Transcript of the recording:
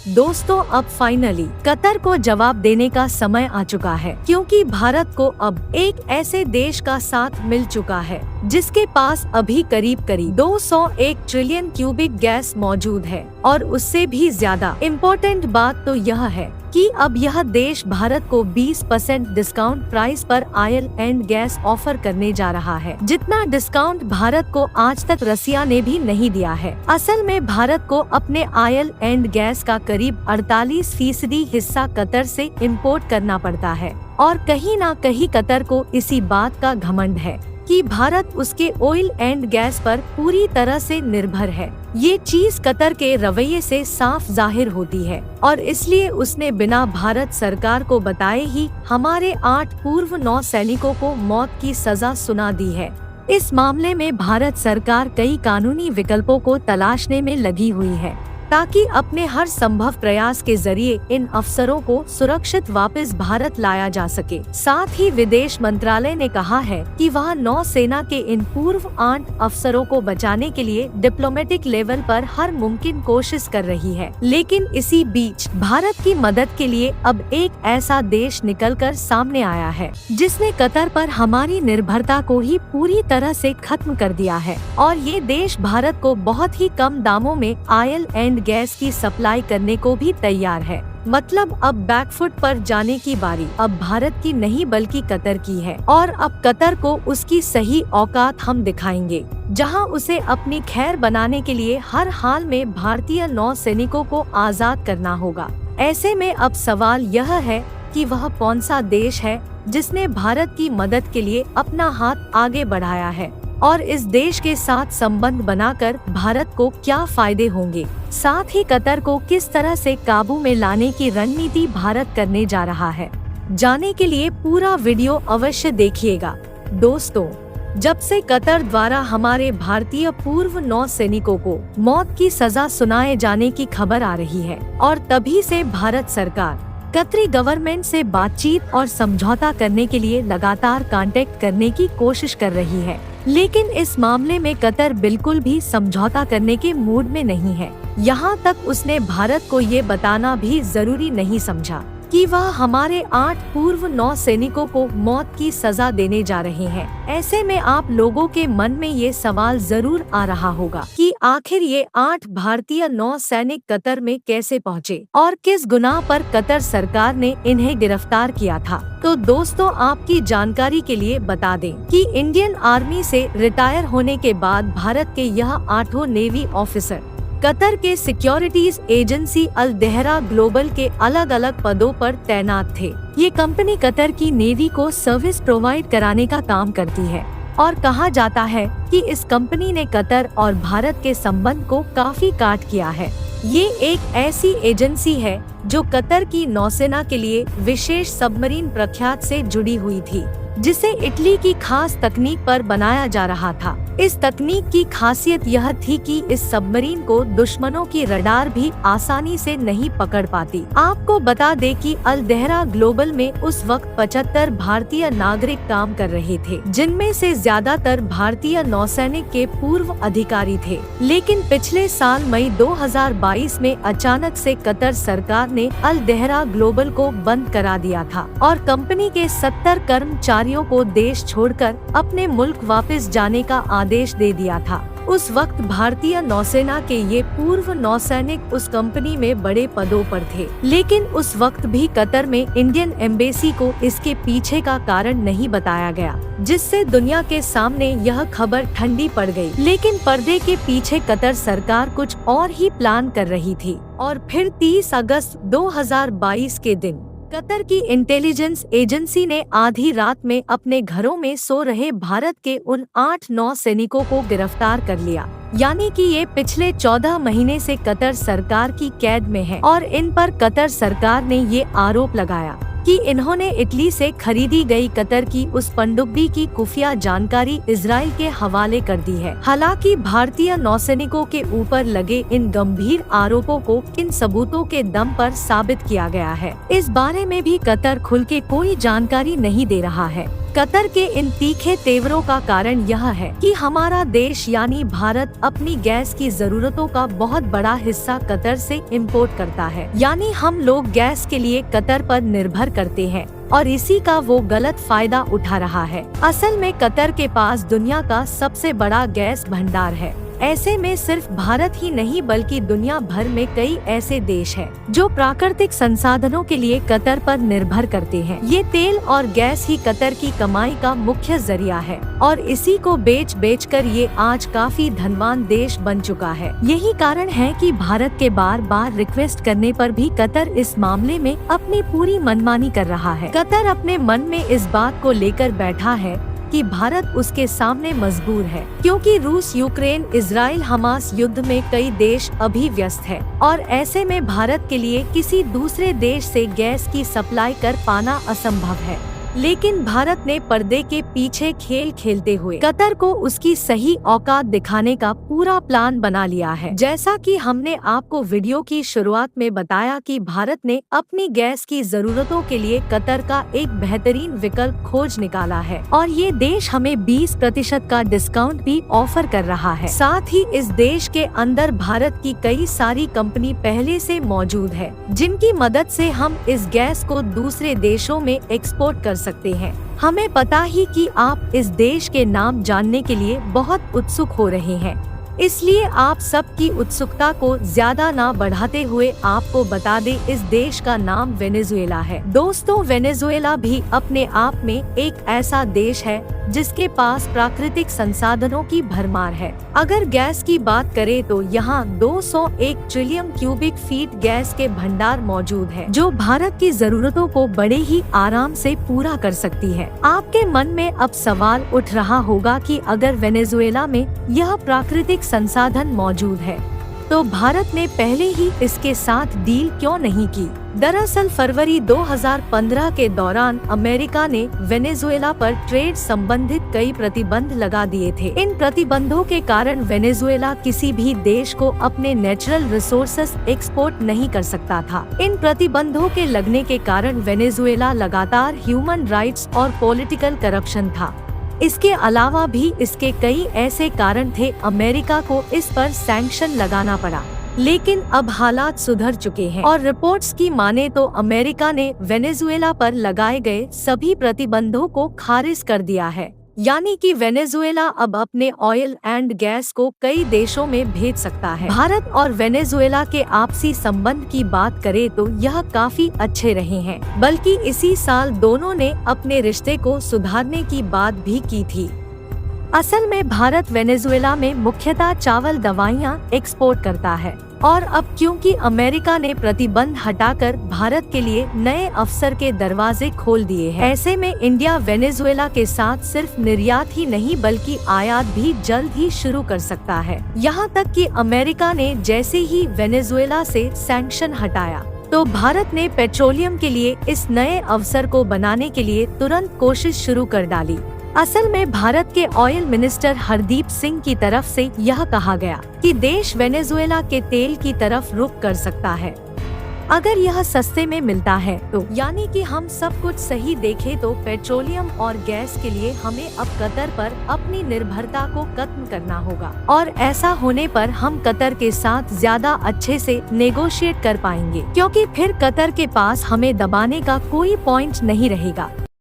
दोस्तों, अब finally Qatar को जवाब देने का समय आ चुका है, क्योंकि भारत को अब एक ऐसे देश का साथ मिल चुका है जिसके पास अभी करीब 201 ट्रिलियन क्यूबिक गैस मौजूद है। और उससे भी ज्यादा इम्पोर्टेंट बात तो यह है कि अब यह देश भारत को 20% डिस्काउंट प्राइस पर ऑयल एंड गैस ऑफर करने जा रहा है, जितना डिस्काउंट भारत को आज तक रसिया ने भी नहीं दिया है। असल में भारत को अपने ऑयल एंड गैस का करीब 48% हिस्सा कतर से इंपोर्ट करना पड़ता है, और कहीं न कहीं कतर को इसी बात का घमंड है कि भारत उसके ऑयल एंड गैस पर पूरी तरह से निर्भर है। ये चीज कतर के रवैये से साफ जाहिर होती है, और इसलिए उसने बिना भारत सरकार को बताए ही हमारे 8 पूर्व नौसैनिकों को मौत की सजा सुना दी है। इस मामले में भारत सरकार कई कानूनी विकल्पों को तलाशने में लगी हुई है, ताकि अपने हर संभव प्रयास के जरिए इन अफसरों को सुरक्षित वापस भारत लाया जा सके। साथ ही विदेश मंत्रालय ने कहा है कि वह नौसेना के इन पूर्व 8 अफसरों को बचाने के लिए डिप्लोमेटिक लेवल पर हर मुमकिन कोशिश कर रही है। लेकिन इसी बीच भारत की मदद के लिए अब एक ऐसा देश निकलकर सामने आया है जिसने कतर पर हमारी निर्भरता को ही पूरी तरह से खत्म कर दिया है, और ये देश भारत को बहुत ही कम दामों में ऑयल एंड गैस की सप्लाई करने को भी तैयार है। मतलब अब बैकफुट पर जाने की बारी अब भारत की नहीं बल्कि कतर की है, और अब कतर को उसकी सही औकात हम दिखाएंगे, जहां उसे अपनी खैर बनाने के लिए हर हाल में भारतीय नौसैनिकों को आजाद करना होगा। ऐसे में अब सवाल यह है कि वह कौन सा देश है जिसने भारत की मदद के लिए अपना हाथ आगे बढ़ाया है, और इस देश के साथ संबंध बनाकर भारत को क्या फायदे होंगे। साथ ही कतर को किस तरह से काबू में लाने की रणनीति भारत करने जा रहा है। जानने के लिए पूरा वीडियो अवश्य देखिएगा। दोस्तों, जब से कतर द्वारा हमारे भारतीय पूर्व नौसैनिकों को मौत की सजा सुनाए जाने की खबर आ रही है, और तभी से भारत सरकार कतरी गवर्नमेंट से बातचीत और समझौता करने के लिए लगातार कांटेक्ट करने की कोशिश कर रही है। लेकिन इस मामले में कतर बिल्कुल भी समझौता करने के मूड में नहीं है। यहाँ तक उसने भारत को ये बताना भी जरूरी नहीं समझा कि वह हमारे 8 पूर्व नौसैनिकों को मौत की सजा देने जा रहे हैं। ऐसे में आप लोगों के मन में ये सवाल जरूर आ रहा होगा कि आखिर ये 8 भारतीय नौसैनिक कतर में कैसे पहुँचे और किस गुनाह पर कतर सरकार ने इन्हें गिरफ्तार किया था। तो दोस्तों, आपकी जानकारी के लिए बता दें कि इंडियन आर्मी से रिटायर होने के बाद भारत के यह 8 नेवी ऑफिसर कतर के सिक्योरिटीज एजेंसी अल दहरा ग्लोबल के अलग अलग पदों पर तैनात थे। ये कंपनी कतर की नेवी को सर्विस प्रोवाइड कराने का काम करती है, और कहा जाता है कि इस कंपनी ने कतर और भारत के संबंध को काफी काट किया है। ये एक ऐसी एजेंसी है जो कतर की नौसेना के लिए विशेष सबमरीन प्रख्यात से जुड़ी हुई थी, जिसे इटली की खास तकनीक पर बनाया जा रहा था। इस तकनीक की खासियत यह थी कि इस सबमरीन को दुश्मनों की रडार भी आसानी से नहीं पकड़ पाती। आपको बता दें कि अल दहरा ग्लोबल में उस वक्त 75 भारतीय नागरिक काम कर रहे थे, जिनमें से ज्यादातर भारतीय नौसैनिक के पूर्व अधिकारी थे। लेकिन पिछले साल मई 2022 में अचानक से कतर सरकार ने अल दहरा ग्लोबल को बंद करा दिया था, और कंपनी के 70 कर्मचारियों को देश छोड़कर अपने मुल्क वापस जाने का आदेश दे दिया था। उस वक्त भारतीय नौसेना के ये पूर्व नौसैनिक उस कंपनी में बड़े पदों पर थे। लेकिन उस वक्त भी कतर में इंडियन एम्बेसी को इसके पीछे का कारण नहीं बताया गया, जिससे दुनिया के सामने यह खबर ठंडी पड़ गई। लेकिन पर्दे के पीछे कतर सरकार कुछ और ही प्लान कर रही थी, और फिर 30 अगस्त 2022 के दिन कतर की इंटेलिजेंस एजेंसी ने आधी रात में अपने घरों में सो रहे भारत के उन 8 नौसैनिकों को गिरफ्तार कर लिया। यानी कि ये पिछले 14 महीने से कतर सरकार की कैद में है, और इन पर कतर सरकार ने ये आरोप लगाया कि इन्होंने इटली से खरीदी गई कतर की उस पनडुब्बी की खुफिया जानकारी इजराइल के हवाले कर दी है। हालांकि भारतीय नौसैनिकों के ऊपर लगे इन गंभीर आरोपों को किन सबूतों के दम पर साबित किया गया है, इस बारे में भी कतर खुल के कोई जानकारी नहीं दे रहा है। कतर के इन तीखे तेवरों का कारण यह है कि हमारा देश यानी भारत अपनी गैस की जरूरतों का बहुत बड़ा हिस्सा कतर से इंपोर्ट करता है, यानी हम लोग गैस के लिए कतर पर निर्भर करते हैं और इसी का वो गलत फायदा उठा रहा है। असल में कतर के पास दुनिया का सबसे बड़ा गैस भंडार है। ऐसे में सिर्फ भारत ही नहीं बल्कि दुनिया भर में कई ऐसे देश हैं जो प्राकृतिक संसाधनों के लिए कतर पर निर्भर करते हैं। ये तेल और गैस ही कतर की कमाई का मुख्य जरिया है और इसी को बेच कर ये आज काफी धनवान देश बन चुका है। यही कारण है कि भारत के बार बार रिक्वेस्ट करने पर भी कतर इस मामले में अपनी पूरी मनमानी कर रहा है। कतर अपने मन में इस बात को लेकर बैठा है कि भारत उसके सामने मजबूर है, क्योंकि रूस, यूक्रेन, इजराइल, हमास युद्ध में कई देश अभी व्यस्त है और ऐसे में भारत के लिए किसी दूसरे देश से गैस की सप्लाई कर पाना असंभव है। लेकिन भारत ने पर्दे के पीछे खेल खेलते हुए कतर को उसकी सही औकात दिखाने का पूरा प्लान बना लिया है। जैसा कि हमने आपको वीडियो की शुरुआत में बताया कि भारत ने अपनी गैस की जरूरतों के लिए कतर का एक बेहतरीन विकल्प खोज निकाला है और ये देश हमें 20% का डिस्काउंट भी ऑफर कर रहा है। साथ ही इस देश के अंदर भारत की कई सारी कंपनी पहले से मौजूद है, जिनकी मदद से हम इस गैस को दूसरे देशों में एक्सपोर्ट कर सकते हैं। हमें पता ही कि आप इस देश के नाम जानने के लिए बहुत उत्सुक हो रहे हैं, इसलिए आप सबकी उत्सुकता को ज्यादा ना बढ़ाते हुए आपको बता दें, इस देश का नाम वेनेजुएला है। दोस्तों, वेनेजुएला भी अपने आप में एक ऐसा देश है जिसके पास प्राकृतिक संसाधनों की भरमार है। अगर गैस की बात करें तो यहाँ 201 ट्रिलियन क्यूबिक फीट गैस के भंडार मौजूद है, जो भारत की जरूरतों को बड़े ही आराम से पूरा कर सकती है। आपके मन में अब सवाल उठ रहा होगा कि अगर वेनेजुएला में यह प्राकृतिक संसाधन मौजूद है तो भारत ने पहले ही इसके साथ डील क्यों नहीं की। दरअसल फरवरी 2015 के दौरान अमेरिका ने वेनेजुएला पर ट्रेड संबंधित कई प्रतिबंध लगा दिए थे। इन प्रतिबंधों के कारण वेनेजुएला किसी भी देश को अपने नेचुरल रिसोर्सेस एक्सपोर्ट नहीं कर सकता था। इन प्रतिबंधों के लगने के कारण वेनेजुएला लगातार ह्यूमन राइट्स और पॉलिटिकल करप्शन था। इसके अलावा भी इसके कई ऐसे कारण थे, अमेरिका को इस पर सैंक्शन लगाना पड़ा। लेकिन अब हालात सुधर चुके हैं और रिपोर्ट्स की माने तो अमेरिका ने वेनेजुएला पर लगाए गए सभी प्रतिबंधों को खारिज कर दिया है, यानी कि वेनेजुएला अब अपने ऑयल एंड गैस को कई देशों में भेज सकता है। भारत और वेनेजुएला के आपसी संबंध की बात करें तो यह काफी अच्छे रहे हैं, बल्कि इसी साल दोनों ने अपने रिश्ते को सुधारने की बात भी की थी। असल में भारत वेनेजुएला में मुख्यतः चावल, दवाइयाँ एक्सपोर्ट करता है और अब क्योंकि अमेरिका ने प्रतिबंध हटाकर भारत के लिए नए अवसर के दरवाजे खोल दिए हैं, ऐसे में इंडिया वेनेजुएला के साथ सिर्फ निर्यात ही नहीं बल्कि आयात भी जल्द ही शुरू कर सकता है। यहाँ तक कि अमेरिका ने जैसे ही वेनेजुएला से सैंक्शन हटाया तो भारत ने पेट्रोलियम के लिए इस नए अवसर को बनाने के लिए तुरंत कोशिश शुरू कर डाली। असल में भारत के ऑयल मिनिस्टर हरदीप सिंह की तरफ से यह कहा गया कि देश वेनेजुएला के तेल की तरफ रुख कर सकता है अगर यह सस्ते में मिलता है तो, यानी कि हम सब कुछ सही देखें तो पेट्रोलियम और गैस के लिए हमें अब कतर पर अपनी निर्भरता को खत्म करना होगा और ऐसा होने पर हम कतर के साथ ज्यादा अच्छे से नेगोशिएट कर पाएंगे, क्योंकि फिर कतर के पास हमें दबाने का कोई पॉइंट नहीं रहेगा।